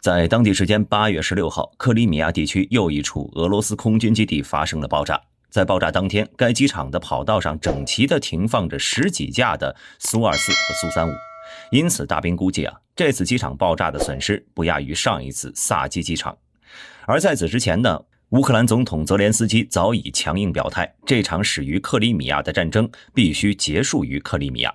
在当地时间8月16号，克里米亚地区又一处俄罗斯空军基地发生了爆炸。在爆炸当天，该机场的跑道上整齐地停放着10几架的苏24和苏35，因此大兵估计这次机场爆炸的损失不亚于上一次萨基机场。而在此之前呢，乌克兰总统泽连斯基早已强硬表态，这场始于克里米亚的战争必须结束于克里米亚。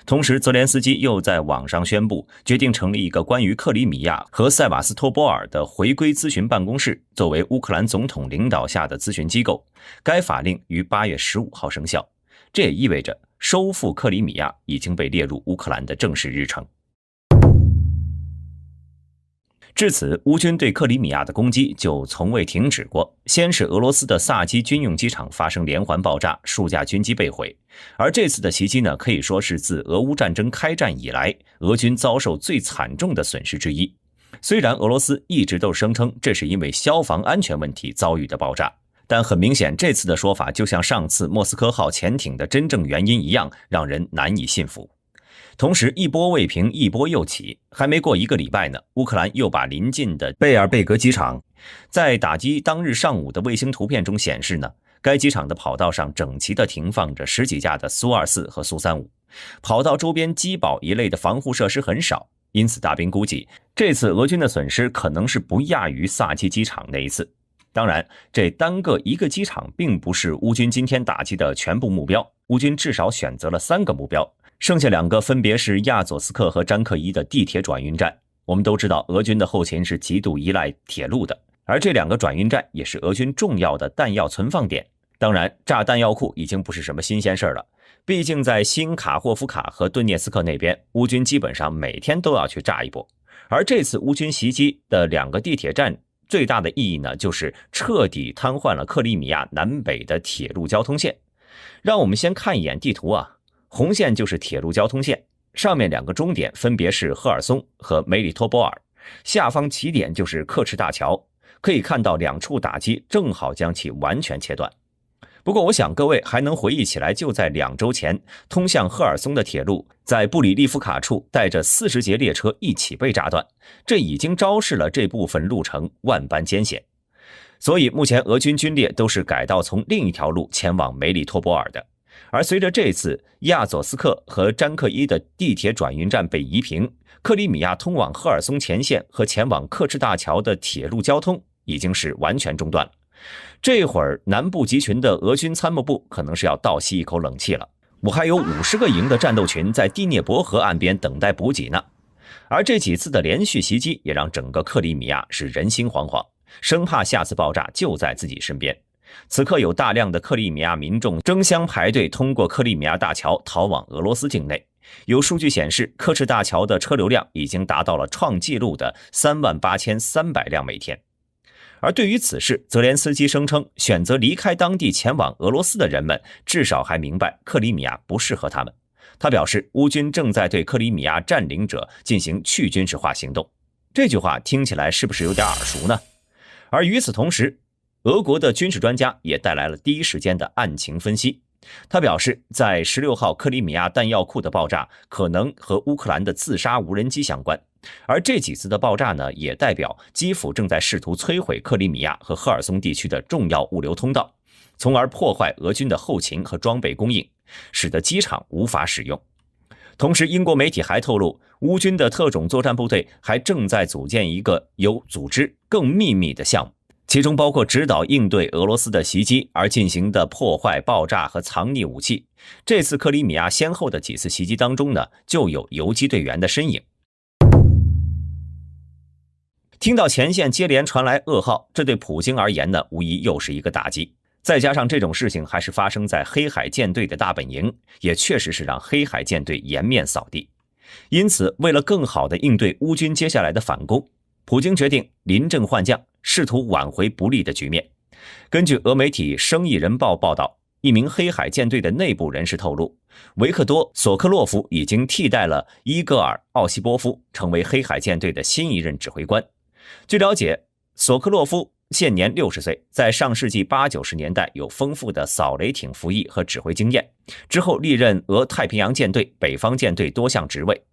同时，泽连斯基又在网上宣布，决定成立一个关于克里米亚和塞瓦斯托波尔的回归咨询办公室，作为乌克兰总统领导下的咨询机构。该法令于8月15号生效，这也意味着收复克里米亚已经被列入乌克兰的正式日程。至此，乌军对克里米亚的攻击就从未停止过。先是俄罗斯的萨基军用机场发生连环爆炸，数架军机被毁。而这次的袭击呢，可以说是自俄乌战争开战以来，俄军遭受最惨重的损失之一。虽然俄罗斯一直都声称这是因为消防安全问题遭遇的爆炸，但很明显，这次的说法就像上次莫斯科号潜艇的真正原因一样，让人难以信服。同时，一波未平，一波又起。还没过1个礼拜呢，乌克兰又把临近的贝尔贝格机场，在打击当日上午的卫星图片中显示呢，该机场的跑道上整齐地停放着10几架的苏24和苏35，跑道周边机堡一类的防护设施很少，因此大兵估计，这次俄军的损失可能是不亚于萨基机场那一次。当然，这单个一个机场并不是乌军今天打击的全部目标，乌军至少选择了3个目标，剩下2个分别是亚佐斯克和詹克伊的地铁转运站。我们都知道，俄军的后勤是极度依赖铁路的，而这2个转运站也是俄军重要的弹药存放点。当然，炸弹药库已经不是什么新鲜事了，毕竟在新卡霍夫卡和顿涅茨克那边，乌军基本上每天都要去炸一波。而这次乌军袭击的2个地铁站最大的意义呢，就是彻底瘫痪了克里米亚南北的铁路交通线。让我们先看一眼地图红线就是铁路交通线，上面2个终点分别是赫尔松和梅里托波尔，下方起点就是克赤大桥，可以看到2处打击正好将其完全切断。不过我想各位还能回忆起来，就在2周前，通向赫尔松的铁路在布里利夫卡处带着40节列车一起被炸断，这已经昭示了这部分路程万般艰险。所以目前俄军军列都是改道从另一条路前往梅里托波尔的。而随着这次亚佐斯克和詹克伊的地铁转运站被夷平，克里米亚通往赫尔松前线和前往克赤大桥的铁路交通已经是完全中断了。这会儿南部集群的俄军参谋部可能是要倒吸一口冷气了，我还有50个营的战斗群在第聂伯河岸边等待补给呢。而这几次的连续袭击也让整个克里米亚是人心惶惶，生怕下次爆炸就在自己身边。此刻有大量的克里米亚民众争相排队通过克里米亚大桥逃往俄罗斯境内。有数据显示，克赤大桥的车流量已经达到了创纪录的38300辆每天。而对于此事，泽连斯基声称，选择离开当地前往俄罗斯的人们至少还明白克里米亚不适合他们。他表示，乌军正在对克里米亚占领者进行去军事化行动。这句话听起来是不是有点耳熟呢？而与此同时，俄国的军事专家也带来了第一时间的案情分析。他表示，在16号克里米亚弹药库的爆炸可能和乌克兰的自杀无人机相关，而这几次的爆炸呢，也代表基辅正在试图摧毁克里米亚和赫尔松地区的重要物流通道，从而破坏俄军的后勤和装备供应，使得机场无法使用。同时，英国媒体还透露，乌军的特种作战部队还正在组建一个有组织、更秘密的项目，其中包括指导应对俄罗斯的袭击而进行的破坏、爆炸和藏匿武器。这次克里米亚先后的几次袭击当中呢，就有游击队员的身影。听到前线接连传来噩耗，这对普京而言呢，无疑又是一个打击。再加上这种事情还是发生在黑海舰队的大本营，也确实是让黑海舰队颜面扫地。因此，为了更好地应对乌军接下来的反攻，普京决定临阵换将，试图挽回不利的局面。根据俄媒体《生意人报》报道，一名黑海舰队的内部人士透露，维克多·索克洛夫已经替代了伊戈尔·奥西波夫，成为黑海舰队的新一任指挥官。据了解，索克洛夫现年60岁，在上世纪80、90年代有丰富的扫雷艇服役和指挥经验，之后历任俄太平洋舰队、北方舰队多项职位，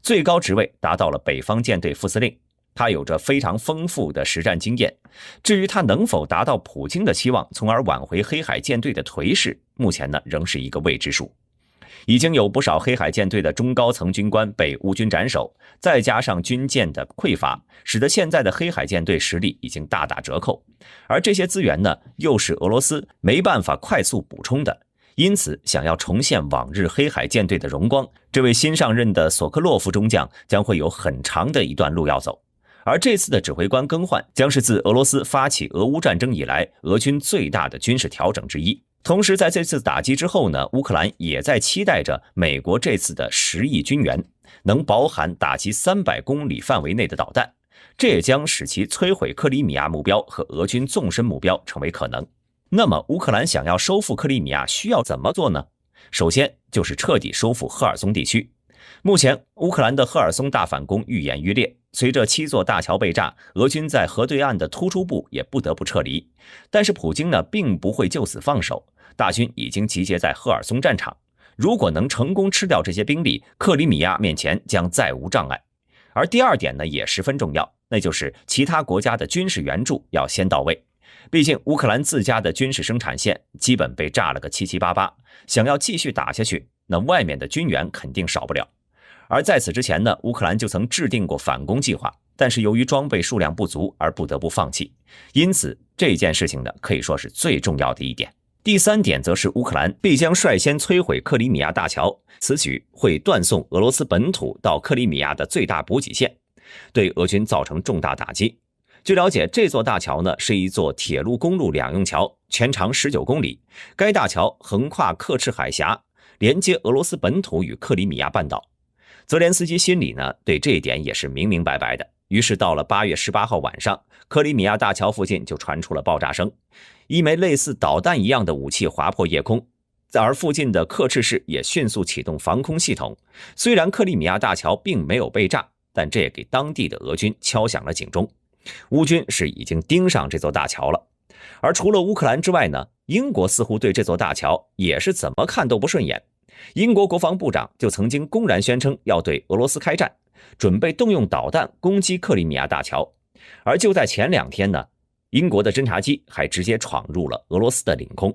最高职位达到了北方舰队副司令。他有着非常丰富的实战经验。至于他能否达到普京的期望，从而挽回黑海舰队的颓势，目前呢仍是一个未知数。已经有不少黑海舰队的中高层军官被乌军斩首，再加上军舰的匮乏，使得现在的黑海舰队实力已经大打折扣。而这些资源呢，又是俄罗斯没办法快速补充的。因此，想要重现往日黑海舰队的荣光，这位新上任的索科洛夫中将将会有很长的一段路要走。而这次的指挥官更换，将是自俄罗斯发起俄乌战争以来，俄军最大的军事调整之一。同时，在这次打击之后呢，乌克兰也在期待着美国这次的10亿军援能饱含打击300公里范围内的导弹，这也将使其摧毁克里米亚目标和俄军纵深目标成为可能。那么，乌克兰想要收复克里米亚需要怎么做呢？首先就是彻底收复赫尔松地区。目前，乌克兰的赫尔松大反攻愈演愈烈，随着7座大桥被炸，俄军在河对岸的突出部也不得不撤离。但是普京呢，并不会就此放手，大军已经集结在赫尔松战场。如果能成功吃掉这些兵力，克里米亚面前将再无障碍。而第二点呢，也十分重要，那就是其他国家的军事援助要先到位。毕竟乌克兰自家的军事生产线基本被炸了个七七八八，想要继续打下去，那外面的军援肯定少不了。而在此之前呢，乌克兰就曾制定过反攻计划，但是由于装备数量不足而不得不放弃。因此这件事情呢，可以说是最重要的一点。第三点则是乌克兰必将率先摧毁克里米亚大桥，此举会断送俄罗斯本土到克里米亚的最大补给线，对俄军造成重大打击。据了解，这座大桥呢是一座铁路公路两用桥，全长19公里。该大桥横跨刻赤海峡，连接俄罗斯本土与克里米亚半岛。泽连斯基心里呢对这一点也是明明白白的。于是到了8月18号晚上，克里米亚大桥附近就传出了爆炸声，一枚类似导弹一样的武器划破夜空，而附近的刻赤市也迅速启动防空系统。虽然克里米亚大桥并没有被炸，但这也给当地的俄军敲响了警钟。乌军是已经盯上这座大桥了。而除了乌克兰之外呢，英国似乎对这座大桥也是怎么看都不顺眼。英国国防部长就曾经公然宣称要对俄罗斯开战，准备动用导弹攻击克里米亚大桥。而就在前2天呢，英国的侦察机还直接闯入了俄罗斯的领空。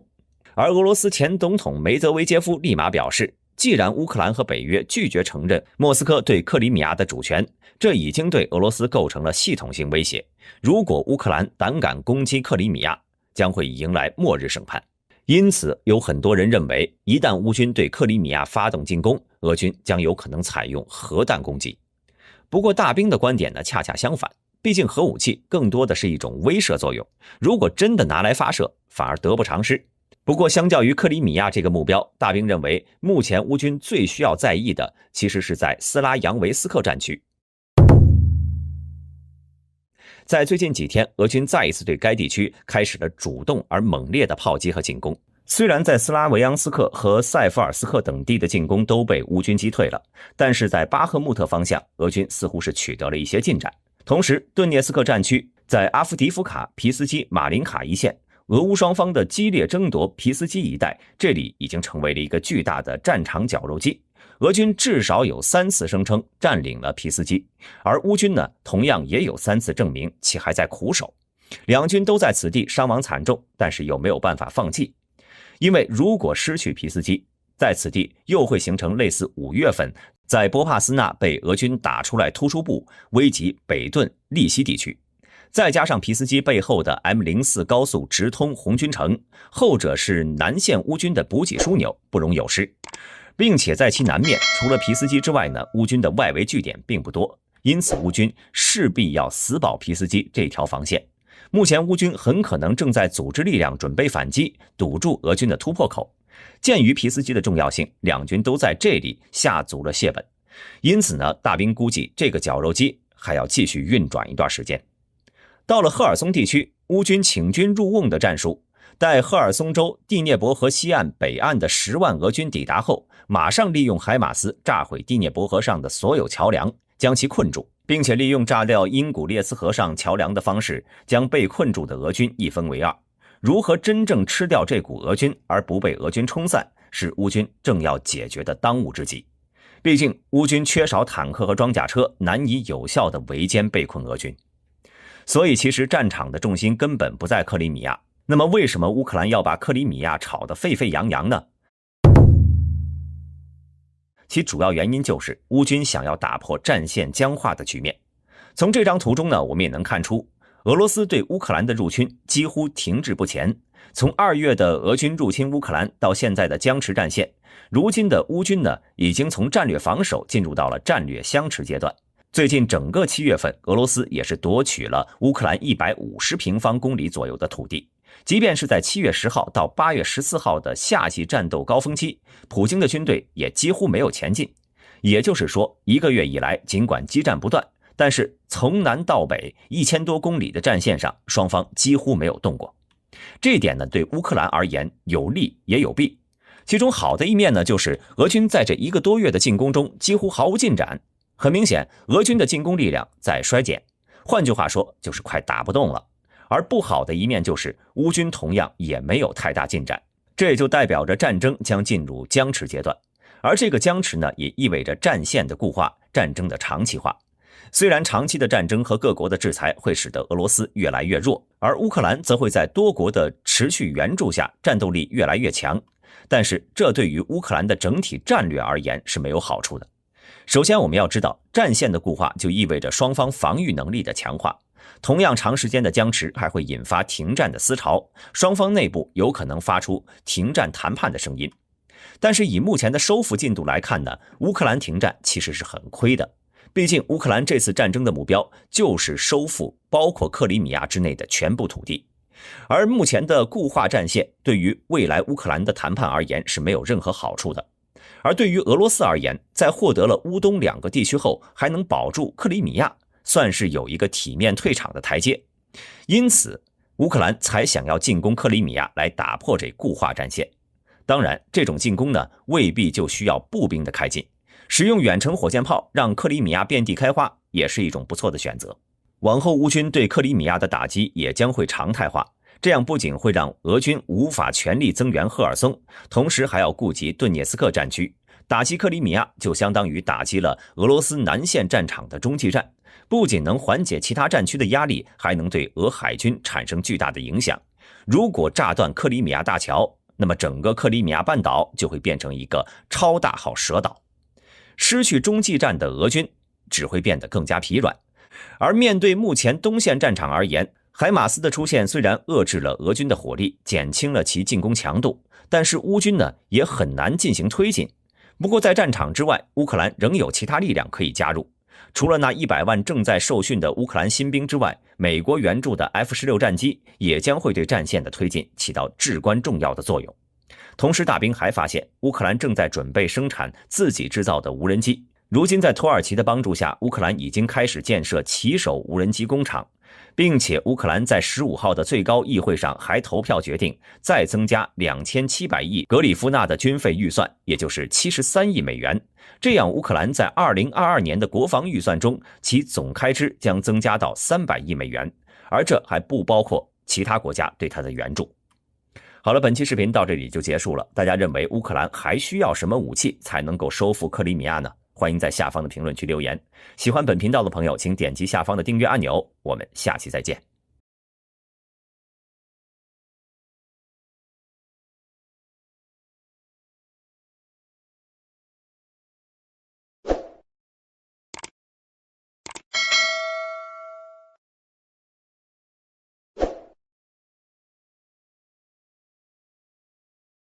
而俄罗斯前总统梅泽韦杰夫立马表示，既然乌克兰和北约拒绝承认莫斯科对克里米亚的主权，这已经对俄罗斯构成了系统性威胁。如果乌克兰胆敢攻击克里米亚，将会迎来末日审判。因此，有很多人认为，一旦乌军对克里米亚发动进攻，俄军将有可能采用核弹攻击。不过大兵的观点呢，恰恰相反，毕竟核武器更多的是一种威慑作用，如果真的拿来发射，反而得不偿失。不过相较于克里米亚这个目标，大兵认为目前乌军最需要在意的其实是在斯拉扬维斯克战区。在最近几天，俄军再一次对该地区开始了主动而猛烈的炮击和进攻。虽然在斯拉维扬斯克和塞夫尔斯克等地的进攻都被乌军击退了，但是在巴赫穆特方向，俄军似乎是取得了一些进展。同时，顿涅斯克战区在阿夫迪夫卡、皮斯基、马林卡一线，俄乌双方的激烈争夺皮斯基一带，这里已经成为了一个巨大的战场绞肉机。俄军至少有3次声称占领了皮斯基，而乌军呢，同样也有3次证明其还在苦守。两军都在此地伤亡惨重，但是又没有办法放弃，因为如果失去皮斯基，在此地又会形成类似5月份在波帕斯纳被俄军打出来突出部，危及北顿、利西地区。再加上皮斯基背后的 M04 高速直通红军城，后者是南线乌军的补给枢纽，不容有失。并且在其南面，除了皮斯基之外呢，乌军的外围据点并不多，因此乌军势必要死保皮斯基这条防线。目前乌军很可能正在组织力量准备反击，堵住俄军的突破口。鉴于皮斯基的重要性，两军都在这里下足了血本。因此呢，大兵估计这个绞肉机还要继续运转一段时间。到了赫尔松地区，乌军请军入瓮的战术，待赫尔松州第聂伯河西岸北岸的10万俄军抵达后，马上利用海马斯炸毁第聂伯河上的所有桥梁，将其困住，并且利用炸掉因古列斯河上桥梁的方式，将被困住的俄军一分为2。如何真正吃掉这股俄军而不被俄军冲散，是乌军正要解决的当务之急。毕竟乌军缺少坦克和装甲车，难以有效地围歼被困俄军。所以其实战场的重心根本不在克里米亚。那么为什么乌克兰要把克里米亚炒得沸沸扬扬呢？其主要原因就是乌军想要打破战线僵化的局面。从这张图中呢，我们也能看出，俄罗斯对乌克兰的入侵几乎停滞不前。从2月的俄军入侵乌克兰到现在的僵持战线，如今的乌军呢，已经从战略防守进入到了战略相持阶段。最近整个7月份，俄罗斯也是夺取了乌克兰150平方公里左右的土地。即便是在7月10号到8月14号的夏季战斗高峰期，普京的军队也几乎没有前进。也就是说，1个月以来，尽管激战不断，但是从南到北1000多公里的战线上，双方几乎没有动过。这一点呢，对乌克兰而言有利也有弊。其中好的一面呢，就是俄军在这1个多月的进攻中几乎毫无进展。很明显，俄军的进攻力量在衰减，换句话说，就是快打不动了。而不好的一面就是乌军同样也没有太大进展，这也就代表着战争将进入僵持阶段。而这个僵持呢，也意味着战线的固化，战争的长期化。虽然长期的战争和各国的制裁会使得俄罗斯越来越弱，而乌克兰则会在多国的持续援助下战斗力越来越强，但是这对于乌克兰的整体战略而言是没有好处的。首先我们要知道，战线的固化就意味着双方防御能力的强化。同样长时间的僵持还会引发停战的思潮，双方内部有可能发出停战谈判的声音。但是以目前的收复进度来看呢，乌克兰停战其实是很亏的。毕竟乌克兰这次战争的目标就是收复包括克里米亚之内的全部土地，而目前的固化战线对于未来乌克兰的谈判而言是没有任何好处的。而对于俄罗斯而言，在获得了乌东2个地区后，还能保住克里米亚，算是有一个体面退场的台阶。因此乌克兰才想要进攻克里米亚来打破这固化战线。当然这种进攻呢，未必就需要步兵的开进，使用远程火箭炮让克里米亚遍地开花也是一种不错的选择。往后乌军对克里米亚的打击也将会常态化，这样不仅会让俄军无法全力增援赫尔松，同时还要顾及顿涅斯克战区。打击克里米亚就相当于打击了俄罗斯南线战场的中继站，不仅能缓解其他战区的压力，还能对俄海军产生巨大的影响。如果炸断克里米亚大桥，那么整个克里米亚半岛就会变成一个超大号蛇岛。失去中继站的俄军只会变得更加疲软。而面对目前东线战场而言，海马斯的出现虽然遏制了俄军的火力，减轻了其进攻强度，但是乌军呢也很难进行推进。不过在战场之外，乌克兰仍有其他力量可以加入。除了那100万正在受训的乌克兰新兵之外，美国援助的 F-16 战机也将会对战线的推进起到至关重要的作用。同时大兵还发现，乌克兰正在准备生产自己制造的无人机。如今在土耳其的帮助下，乌克兰已经开始建设骑手无人机工厂，并且乌克兰在15号的最高议会上还投票决定再增加2700亿格里夫纳的军费预算，也就是73亿美元。这样乌克兰在2022年的国防预算中，其总开支将增加到300亿美元，而这还不包括其他国家对它的援助。好了，本期视频到这里就结束了。大家认为乌克兰还需要什么武器才能够收复克里米亚呢？欢迎在下方的评论区留言。喜欢本频道的朋友，请点击下方的订阅按钮。我们下期再见。